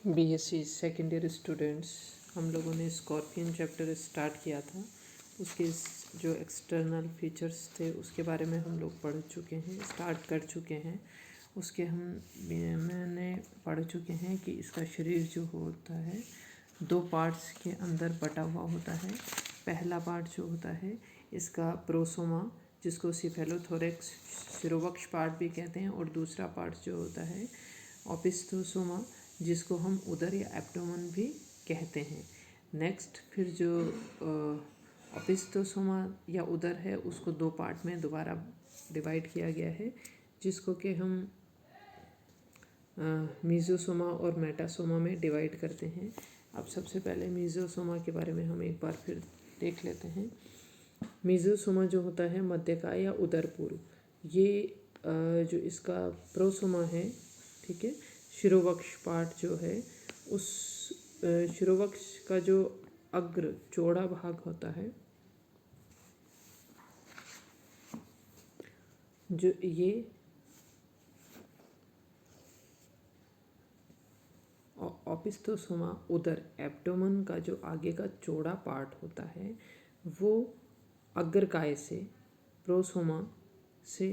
BSc second year students, हम लोगों ने स्कॉर्पियन चैप्टर स्टार्ट किया था। उसके जो एक्सटर्नल फीचर्स थे उसके बारे में हम लोग पढ़ चुके हैं, स्टार्ट कर चुके हैं। उसके मैंने पढ़ चुके हैं कि इसका शरीर जो होता है दो पार्ट्स के अंदर बटा हुआ होता है। पहला पार्ट जो होता है इसका प्रोसोमा, जिसको सिफेलोथोरैक्स शिरोवक्ष पार्ट भी कहते हैं, और दूसरा पार्ट जो होता है ओपिस्थोसोमा, जिसको हम उदर या एब्डोमेन भी कहते हैं। नेक्स्ट फिर जो ओपिस्थोसोमा या उदर है उसको दो पार्ट में दोबारा डिवाइड किया गया है, जिसको कि हम मीजोसोमा और मेटासोमा में डिवाइड करते हैं। अब सबसे पहले मीजोसोमा के बारे में हम एक बार फिर देख लेते हैं। मीजोसोमा जो होता है मध्यकाय या उदर पूर्व, ये जो इसका प्रोसोमा है, ठीक है, शिरोवक्ष पार्ट जो है, उस शिरोवक्ष का जो अग्र चौड़ा भाग होता है, जो ये ओपिस्थोसोमा उदर एब्डोमेन का जो आगे का चौड़ा पार्ट होता है वो अग्रकाय से प्रोसोमा से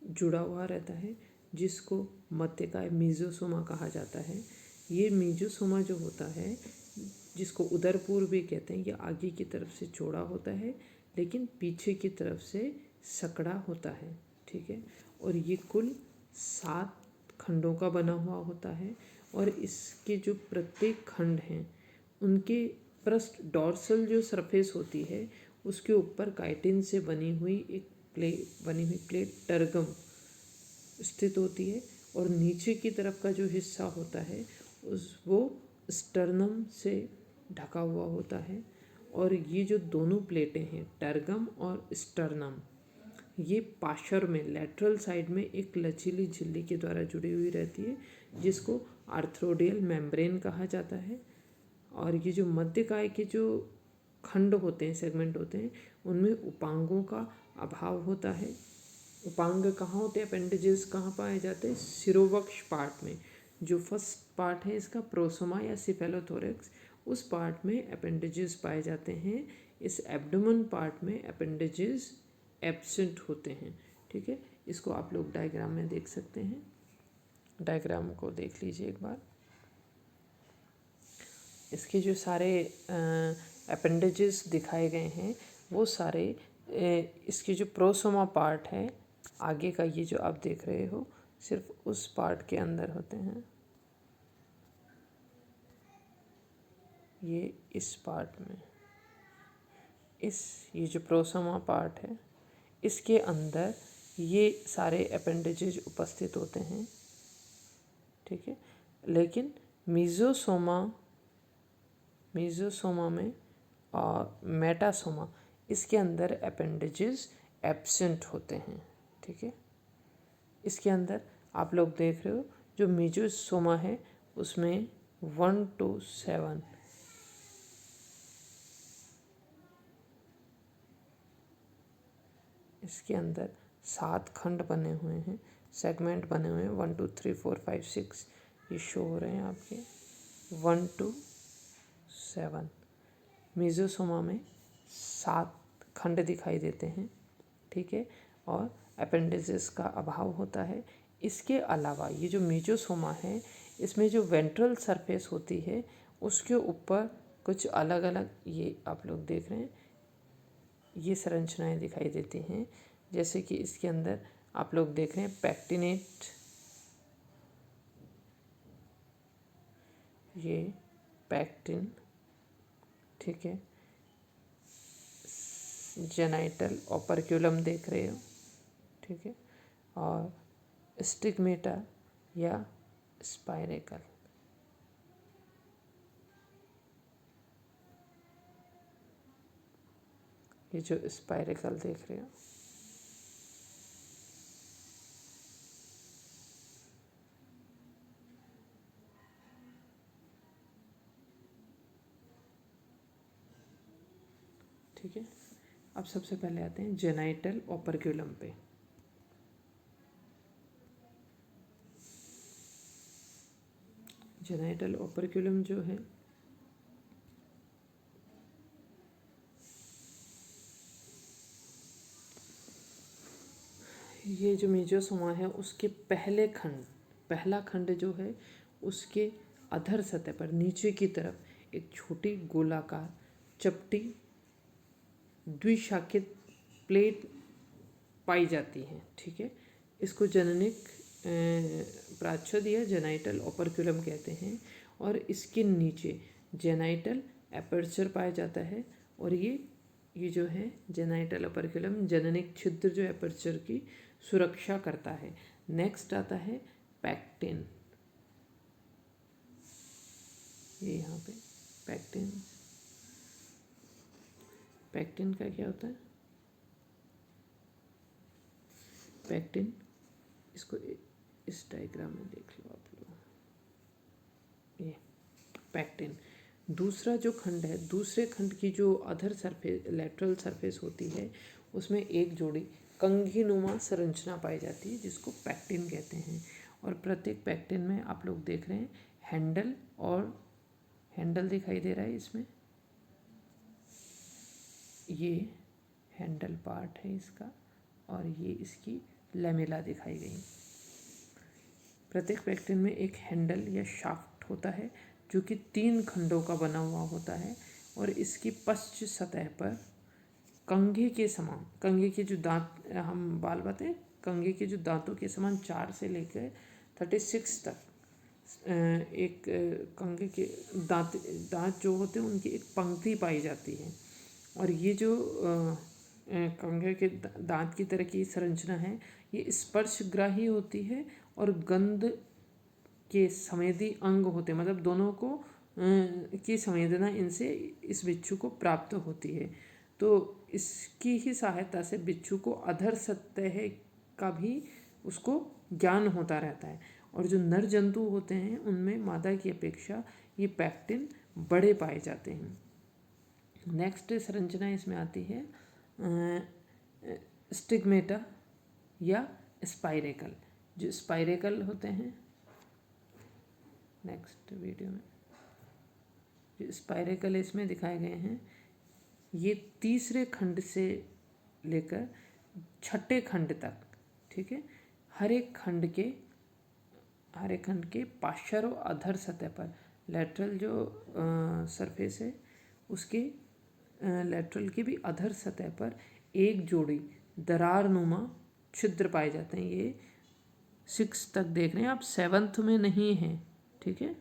जुड़ा हुआ रहता है, जिसको मध्यकाय मीजोसोमा कहा जाता है। ये मीजोसोमा जो होता है, जिसको उदरपूर्व भी कहते हैं, ये आगे की तरफ से चौड़ा होता है लेकिन पीछे की तरफ से सकड़ा होता है, ठीक है। और ये कुल 7 खंडों का बना हुआ होता है, और इसके जो प्रत्येक खंड हैं उनके पृष्ठ डॉर्सल जो सरफेस होती है उसके ऊपर काइटिन से बनी हुई प्लेट टर्गम स्थित होती है, और नीचे की तरफ का जो हिस्सा होता है वो स्टर्नम से ढका हुआ होता है। और ये जो दोनों प्लेटें हैं टर्गम और स्टर्नम, ये पार्श्व में लैटरल साइड में एक लचीली झिल्ली के द्वारा जुड़ी हुई रहती है, जिसको आर्थ्रोडियल मेम्ब्रेन कहा जाता है। और ये जो मध्यकाय के जो खंड होते हैं, सेगमेंट होते हैं, उनमें उपांगों का अभाव होता है। उपांग कहाँ होते हैं, अपेंडेजेस कहाँ पाए जाते हैं? शिरोवक्ष पार्ट में। जो फर्स्ट पार्ट है इसका प्रोसोमा या सिफेलोथोरैक्स, उस पार्ट में अपेंडेजेस पाए जाते हैं। इस एब्डोमेन पार्ट में अपेंडेजेस एब्सेंट होते हैं, ठीक है। इसको आप लोग डायग्राम में देख सकते हैं। डायग्राम को देख लीजिए एक बार। इसके जो सारे अपेंडेजेस दिखाए गए हैं वो सारे इसकी जो प्रोसोमा पार्ट है आगे का, ये जो आप देख रहे हो, सिर्फ उस पार्ट के अंदर होते हैं। ये इस पार्ट में, ये जो प्रोसोमा पार्ट है इसके अंदर ये सारे अपेंडेजेज उपस्थित होते हैं, ठीक है। लेकिन मीजोसोमा में और मेटासोमा, इसके अंदर अपेंडेजेस एब्सेंट होते हैं, ठीक है। इसके अंदर आप लोग देख रहे हो जो मीजोसोमा है उसमें 1 to 7 इसके अंदर 7 खंड बने हुए हैं, सेगमेंट बने हुए हैं। 1 2 3 4 5 6 ये शो हो रहे हैं आपके 1 to 7। मीजोसोमा में 7 खंड दिखाई देते हैं, ठीक है, और अपेंडेजेस का अभाव होता है। इसके अलावा ये जो मीजोसोमा है इसमें जो वेंट्रल सरफेस होती है उसके ऊपर कुछ अलग अलग, ये आप लोग देख रहे हैं, ये संरचनाएं दिखाई देती हैं। जैसे कि इसके अंदर आप लोग देख रहे हैं पैक्टिनेट, ये पैक्टिन, ठीक है, जेनाइटल ओपर्क्यूलम देख रहे हो, ठीक है, और स्टिग्मेटा या स्पाइरेकल, ये जो स्पाइरेकल देख रहे हो, ठीक है। अब सबसे पहले आते हैं जेनाइटल ओपर्क्यूलम पे। जेनाइटल ओपर्क्युलम जो है ये जो मेजोसोमा है उसके पहला खंड जो है उसके अधर सतह पर नीचे की तरफ एक छोटी गोलाकार चपटी द्विशाखित प्लेट पाई जाती है। ठीक है, इसको जननिक प्राच्छद या जेनाइटल ओपर्क्युलम कहते हैं और इसके नीचे जेनाइटल एपर्चर पाया जाता है और ये जो है जेनाइटल ओपर्क्युलम जननिक छिद्र जो एपर्चर की सुरक्षा करता है। नेक्स्ट आता है पैक्टिन। ये यहाँ पे पैक्टिन का क्या होता है? पैक्टिन, इसको इस डायग्राम में देख लो आप लोग। ये पैक्टिन दूसरा जो खंड है, दूसरे खंड की जो अधर सरफेस लेटरल सरफेस होती है उसमें एक जोड़ी कंघीनुमा संरचना पाई जाती है जिसको पैक्टिन कहते हैं। और प्रत्येक पैक्टिन में आप लोग देख रहे हैं हैंडल दिखाई दे रहा है। इसमें ये हैंडल पार्ट है इसका और ये इसकी लैमेला दिखाई गई। प्रत्येक पैक्टिन में एक हैंडल या शाफ्ट होता है जो कि 3 खंडों का बना हुआ होता है और इसकी पश्च सतह पर कंघे के जो दांत हम बाल बताएं, कंघे के जो दांतों के समान 4 से लेकर 36 तक एक कंघे के दांत जो होते हैं उनकी एक पंक्ति पाई जाती है। और ये जो कंघे के दांत की तरह की संरचना है ये स्पर्शग्राही होती है और गंध के संवेदी अंग होते हैं, मतलब दोनों को की संवेदना इनसे इस बिच्छू को प्राप्त होती है। तो इसकी ही सहायता से बिच्छू को अधर सतह का भी उसको ज्ञान होता रहता है। और जो नर जंतु होते हैं उनमें मादा की अपेक्षा ये पैक्टिन बड़े पाए जाते हैं। नेक्स्ट संरचना इसमें आती है स्टिग्मेटा या स्पाइरेकल। जो स्पाइरेकल होते हैं नेक्स्ट वीडियो में जो स्पाइरेकल इसमें दिखाए गए हैं, ये तीसरे खंड से लेकर छठे खंड तक, ठीक है, हर एक खंड के पार्श्व और अधर सतह पर लेटरल जो सरफेस है उसके लेटरल की भी अधर सतह पर एक जोड़ी दरारनुमा छिद्र पाए जाते हैं। ये 6 तक देख रहे हैं आप, 7th में नहीं है। ठीक है,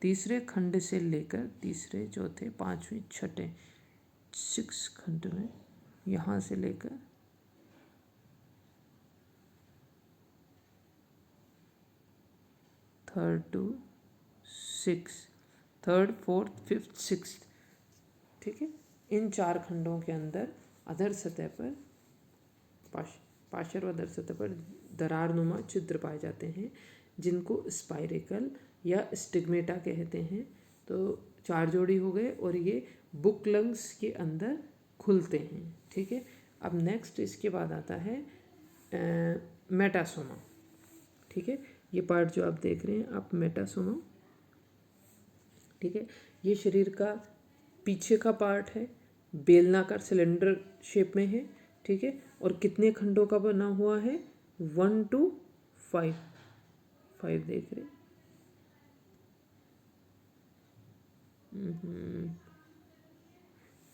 तीसरे खंड से लेकर तीसरे चौथे पांचवें छठे 6 खंड में यहाँ से लेकर थर्ड फोर्थ फिफ्थ सिक्स्थ, ठीक है, इन 4 खंडों के अंदर अधर सतह पर पार्श्व अधर सतह पर दरारनुमा छिद्र पाए जाते हैं जिनको स्पाइरेकल या स्टिग्मेटा कहते हैं। तो 4 जोड़ी हो गए और ये बुक लंग्स के अंदर खुलते हैं। ठीक है, अब नेक्स्ट इसके बाद आता है मेटासोमा। ठीक है, ये पार्ट जो आप देख रहे हैं आप मेटासोमा, ठीक है, ये शरीर का पीछे का पार्ट है, बेलनाकार सिलेंडर शेप में है। ठीक है, और कितने खंडों का बना हुआ है? 1 to 5 देख रहे हैं।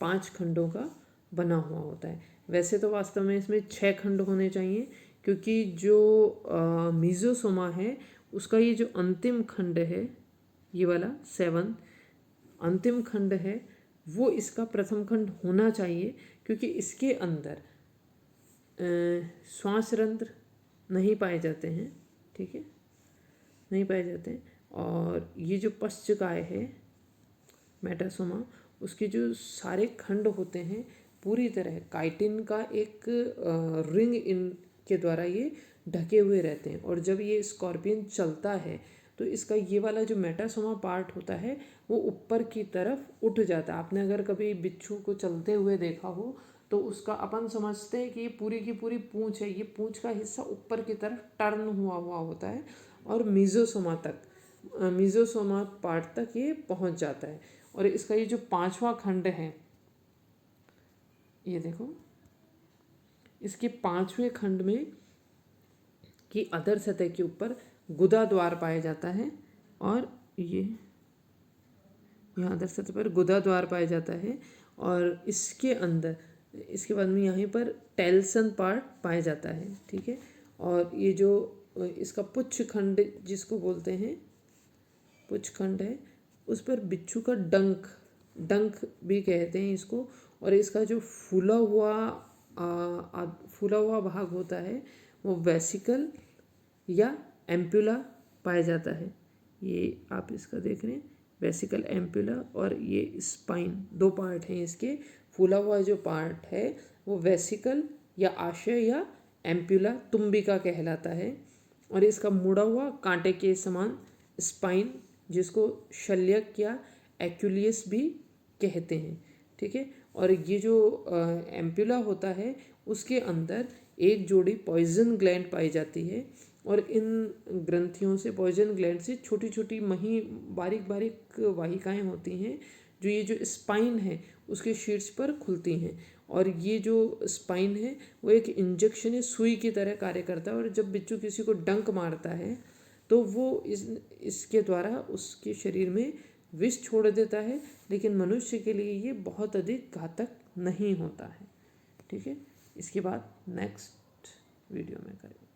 5 खंडों का बना हुआ होता है। वैसे तो वास्तव में इसमें 6 खंड होने चाहिए क्योंकि जो मीजोसोमा है उसका ये जो अंतिम खंड है, ये वाला 7 अंतिम खंड है, वो इसका प्रथम खंड होना चाहिए क्योंकि इसके अंदर श्वास रंध्र नहीं पाए जाते हैं। ठीक है, नहीं पाए जाते हैं। और ये जो पश्चकाय है मेटासोमा, उसके जो सारे खंड होते हैं पूरी तरह काइटिन का एक रिंग इन के द्वारा ये ढके हुए रहते हैं। और जब ये स्कॉर्पियन चलता है तो इसका ये वाला जो मेटासोमा पार्ट होता है वो ऊपर की तरफ उठ जाता है। आपने अगर कभी बिच्छू को चलते हुए देखा हो तो उसका अपन समझते हैं कि ये पूरी की पूरी पूंछ है, ये पूंछ का हिस्सा ऊपर की तरफ टर्न हुआ होता है और मीजोसोमा तक मीजोसोमा पार्ट तक ये पहुंच जाता है। और इसका ये जो 5वां खंड है, ये देखो, इसके 5वें खंड में कि अधर सतह के ऊपर गुदा द्वार पाया जाता है, और ये यहाँ अधर सतह पर गुदा द्वार पाया जाता है, और इसके अंदर इसके बाद में यहाँ पर टेल्सन पार्ट पाया जाता है, ठीक है। और ये जो इसका पुच्छ खंड जिसको बोलते हैं, पुच्छ खंड है, उस पर बिच्छू का डंक डंक भी कहते हैं इसको। और इसका जो फूला हुआ भाग होता है वो वेसिकल या एम्पुला पाया जाता है। ये आप इसका देख रहे हैं, वेसिकल एम्पुला, और ये स्पाइन, 2 पार्ट हैं इसके। फूला हुआ जो पार्ट है वो वेसिकल या आशय या एम्पुला तुम्बिका कहलाता है, और इसका मुड़ा हुआ कांटे के समान स्पाइन जिसको शल्यक या एक्यूलियस भी कहते हैं, ठीक है। और ये जो एम्पुला होता है उसके अंदर एक जोड़ी पॉइजन ग्लैंड पाई जाती है, और इन ग्रंथियों से, पॉइजन ग्लैंड से छोटी छोटी बारीक बारीक वाहिकाएं होती हैं जो ये जो स्पाइन है उसके शीर्ष पर खुलती हैं। और ये जो स्पाइन है वो एक इंजेक्शन या सुई की तरह कार्य करता है, और जब बिच्छू किसी को डंक मारता है तो वो इसके द्वारा उसके शरीर में विष छोड़ देता है, लेकिन मनुष्य के लिए ये बहुत अधिक घातक नहीं होता है, ठीक है। इसके बाद नेक्स्ट वीडियो में करेंगे।